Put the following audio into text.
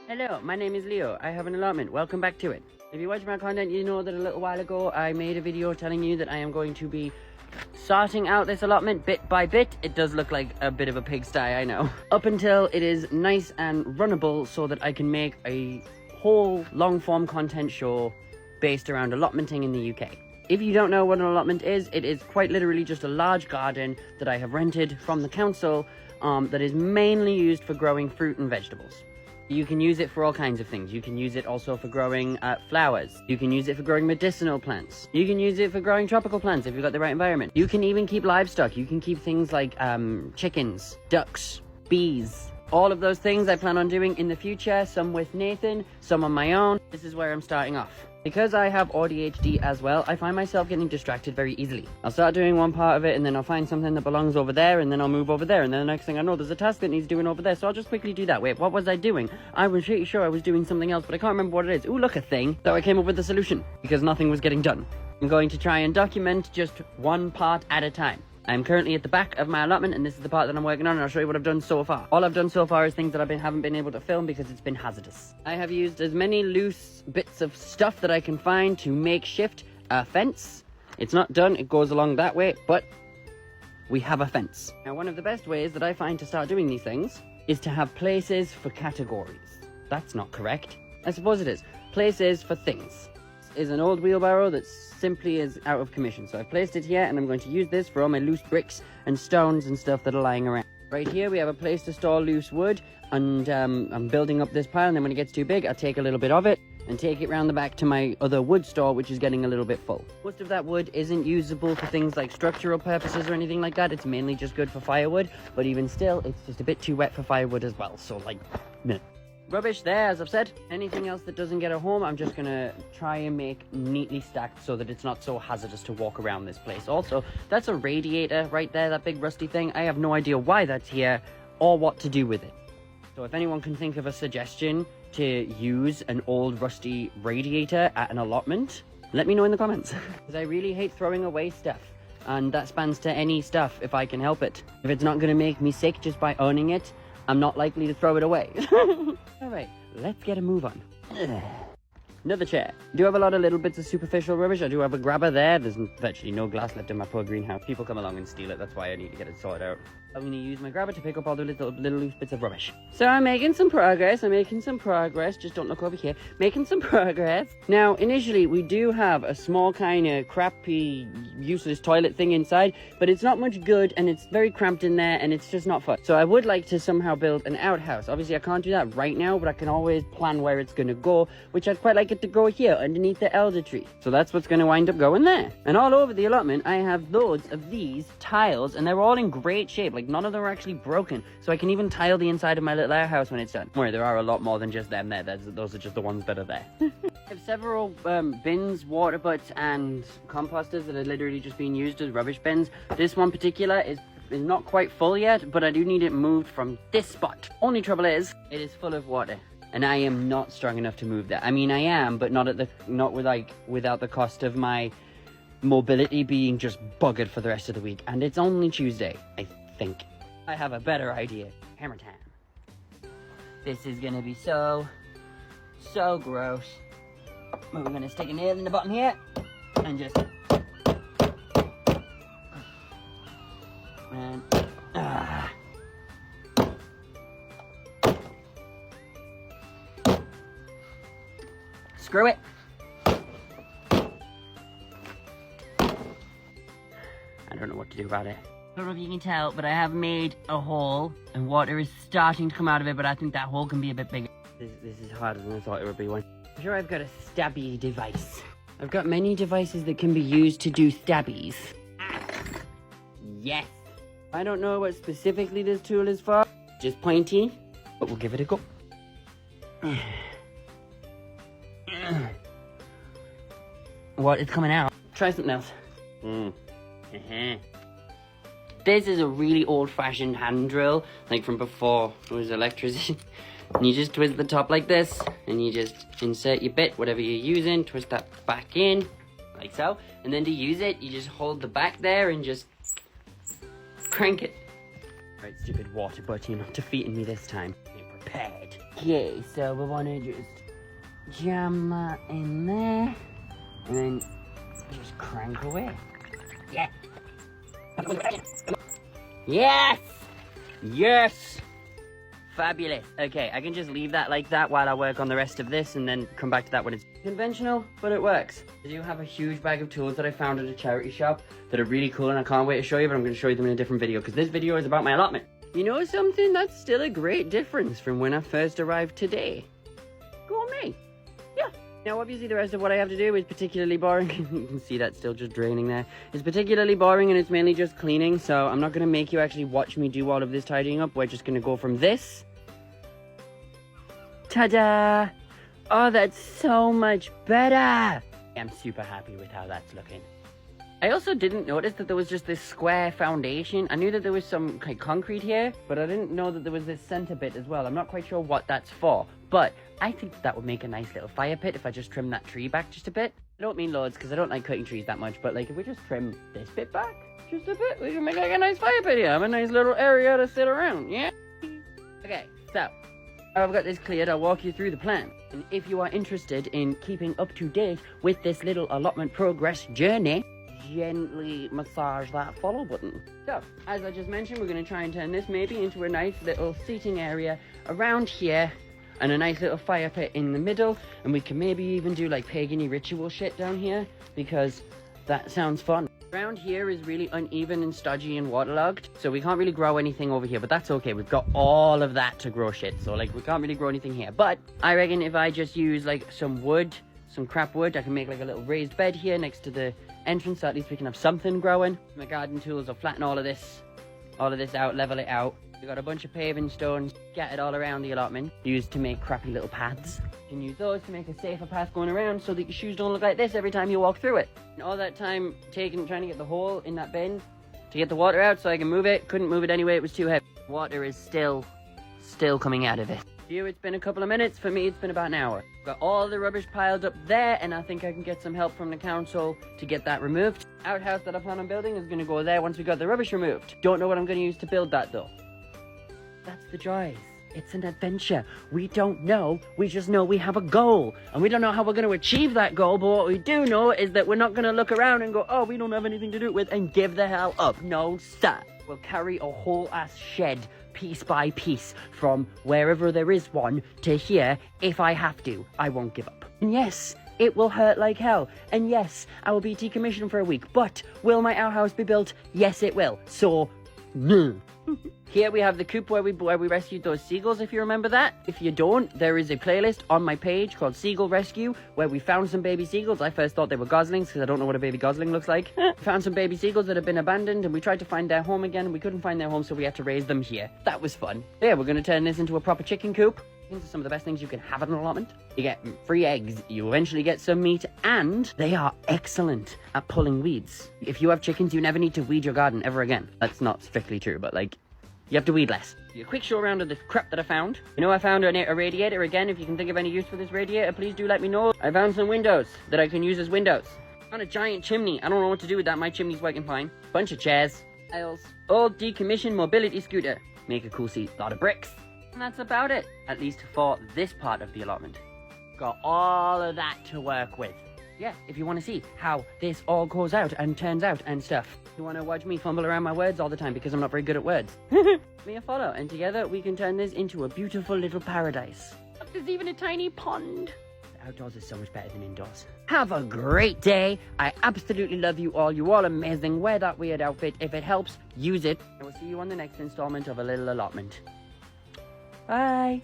Hello, my name is Leo. I have an allotment. Welcome back to it. If you watch my content, you know that a little while ago I made a video telling you that I am going to be sorting out this allotment bit by bit. It does look like a bit of a pigsty, I know. Up until it is nice and runnable so that I can make a whole long-form content show based around allotmenting in the UK. If you don't know what an allotment is, it is quite literally just a large garden that I have rented from the council that is mainly used for growing fruit and vegetables. You can use it for all kinds of things. You can use it also for growing flowers. You can use it for growing medicinal plants. You can use it for growing tropical plants if you've got the right environment. You can even keep livestock. You can keep things like chickens, ducks, bees. All of those things I plan on doing in the future, some with Nathan, some on my own. This is where I'm starting off. Because I have ADHD as well, I find myself getting distracted very easily. I'll start doing one part of it and then I'll find something that belongs over there and then I'll move over there and then the next thing I know there's a task that needs doing over there, so I'll just quickly do that. Wait, what was I doing? I was pretty sure I was doing something else, but I can't remember what it is. Ooh, look, a thing. So I came up with a solution because nothing was getting done. I'm going to try and document just one part at a time. I'm currently at the back of my allotment and this is the part that I'm working on, and I'll show you what I've done so far. All I've done so far is things that I haven't been able to film because it's been hazardous. I have used as many loose bits of stuff that I can find to makeshift a fence. It's not done, it goes along that way, but we have a fence. Now, one of the best ways that I find to start doing these things is to have places for categories. That's not correct. I suppose it is. Places for things. Is an old wheelbarrow that simply is out of commission, so I've placed it here and I'm going to use this for all my loose bricks and stones and stuff that are lying around. Right here we have a place to store loose wood, and I'm building up this pile, and then when it gets too big I'll take a little bit of it and take it round the back to my other wood store, which is getting a little bit full. Most of that wood isn't usable for things like structural purposes or anything like that. It's mainly just good for firewood, but even still it's just a bit too wet for firewood as well, so like meh. Rubbish there, as I've said. Anything else that doesn't get a home, I'm just gonna try and make neatly stacked so that it's not so hazardous to walk around this place. Also, that's a radiator right there, that big rusty thing. I have no idea why that's here or what to do with it. So if anyone can think of a suggestion to use an old rusty radiator at an allotment, let me know in the comments. Because I really hate throwing away stuff. And that spans to any stuff if I can help it. If it's not gonna make me sick just by owning it, I'm not likely to throw it away. Alright, let's get a move on. Another chair. I do have a lot of little bits of superficial rubbish. I do have a grabber there. There's virtually no glass left in my poor greenhouse. People come along and steal it. That's why I need to get it sorted out. I'm going to use my grabber to pick up all the little loose bits of rubbish. So I'm making some progress. Just don't look over here. Making some progress. Now, initially, we do have a small kind of crappy, useless toilet thing inside, but it's not much good, and it's very cramped in there, and it's just not fun. So I would like to somehow build an outhouse. Obviously, I can't do that right now, but I can always plan where it's going to go, which I'd quite like it to go here, underneath the elder tree. So that's what's going to wind up going there. And all over the allotment, I have loads of these tiles, and they're all in great shape. Like, none of them are actually broken, so I can even tile the inside of my little outhouse when it's done. Don't worry, there are a lot more than just them there. Those are just the ones that are there. I have several bins, water butts, and composters that are literally just being used as rubbish bins. This one particular is not quite full yet, but I do need it moved from this spot. Only trouble is, it is full of water, and I am not strong enough to move that. I mean, I am, but without the cost of my mobility being just buggered for the rest of the week. And it's only Tuesday, I think. I have a better idea. Hammer time. This is gonna be so gross. We're gonna stick a nail in the bottom here and just screw it. I don't know what to do about it. I don't know if you can tell, but I have made a hole and water is starting to come out of it, but I think that hole can be a bit bigger. This is harder than I thought it would be. I'm sure I've got a stabby device. I've got many devices that can be used to do stabbies. Yes. I don't know what specifically this tool is for, just pointy, but we'll give it a go. What? It's coming out. Try something else. This is a really old-fashioned hand drill, like from before it was electricity. And you just twist the top like this, and you just insert your bit, whatever you're using, twist that back in, like so. And then to use it, you just hold the back there and just crank it. Right, stupid water butt, you're not defeating me this time. pad. Okay, so we want to just jam that in there, and then just crank away. Yeah. Yes! Yes! Fabulous. Okay, I can just leave that like that while I work on the rest of this and then come back to that when it's conventional, but it works. I do have a huge bag of tools that I found at a charity shop that are really cool and I can't wait to show you, but I'm going to show you them in a different video because this video is about my allotment. You know something? That's still a great difference from when I first arrived today. Go on me. Yeah. Now obviously the rest of what I have to do is particularly boring. You can see that's still just draining there. It's particularly boring and it's mainly just cleaning, so I'm not going to make you actually watch me do all of this tidying up. We're just going to go from this. Ta-da! Oh, that's so much better! I'm super happy with how that's looking. I also didn't notice that there was just this square foundation. I knew that there was some like concrete here, but I didn't know that there was this center bit as well. I'm not quite sure what that's for, but I think that would make a nice little fire pit if I just trim that tree back just a bit. I don't mean loads because I don't like cutting trees that much, but like if we just trim this bit back just a bit, we can make like a nice fire pit here. Have a nice little area to sit around, yeah? Okay, so I've got this cleared. I'll walk you through the plan. And if you are interested in keeping up to date with this little allotment progress journey, gently massage that follow button. So, as I just mentioned, we're going to try and turn this maybe into a nice little seating area around here and a nice little fire pit in the middle. And we can maybe even do like pagan-y ritual shit down here because that sounds fun. Around here is really uneven and stodgy and waterlogged, so we can't really grow anything over here, but that's okay. We've got all of that to grow shit, so like we can't really grow anything here. But I reckon if I just use like some wood, some crap wood, I can make like a little raised bed here next to the entrance, so at least we can have something growing. My garden tools will flatten all of this out, level it out. We've got a bunch of paving stones scattered all around the allotment, used to make crappy little paths. You can use those to make a safer path going around so that your shoes don't look like this every time you walk through it. And all that time taken trying to get the hole in that bin to get the water out so I can move it. Couldn't move it anyway, it was too heavy. Water is still coming out of it. For you, it's been a couple of minutes. For me, it's been about an hour. Got all the rubbish piled up there, and I think I can get some help from the council to get that removed. Outhouse that I plan on building is going to go there once we got the rubbish removed. Don't know what I'm going to use to build that though. That's the joys. It's an adventure. We don't know. We just know we have a goal. And we don't know how we're going to achieve that goal, but what we do know is that we're not going to look around and go, oh, we don't have anything to do with, and give the hell up. No, sir. We'll carry a whole ass shed piece by piece from wherever there is one to here if I have to. I won't give up. And yes, it will hurt like hell. And yes, I will be decommissioned for a week. But will my outhouse be built? Yes, it will. So, no. Here we have the coop where we rescued those seagulls, if you remember that. If you don't, there is a playlist on my page called Seagull Rescue where we found some baby seagulls. I first thought they were goslings because I don't know what a baby gosling looks like. Found some baby seagulls that have been abandoned and we tried to find their home again and we couldn't find their home, so we had to raise them here. That was fun. Yeah, we're going to turn this into a proper chicken coop. These are some of the best things you can have at an allotment. You get free eggs, you eventually get some meat, and they are excellent at pulling weeds. If you have chickens, you never need to weed your garden ever again. That's not strictly true, but like, you have to weed less. A quick show around of this crap that I found. You know, I found a radiator again. If you can think of any use for this radiator, please do let me know. I found some windows that I can use as windows. Found a giant chimney. I don't know what to do with that. My chimney's working fine. Bunch of chairs. Tiles. Old decommissioned mobility scooter. Make a cool seat. Lot of bricks. And that's about it. At least for this part of the allotment. Got all of that to work with. Yeah, if you want to see how this all goes out and turns out and stuff. You want to watch me fumble around my words all the time because I'm not very good at words. Give me a follow, and together we can turn this into a beautiful little paradise. There's even a tiny pond. Outdoors is so much better than indoors. Have a great day. I absolutely love you all. You're all amazing. Wear that weird outfit. If it helps, use it. I will see you on the next installment of A Little Allotment. Bye.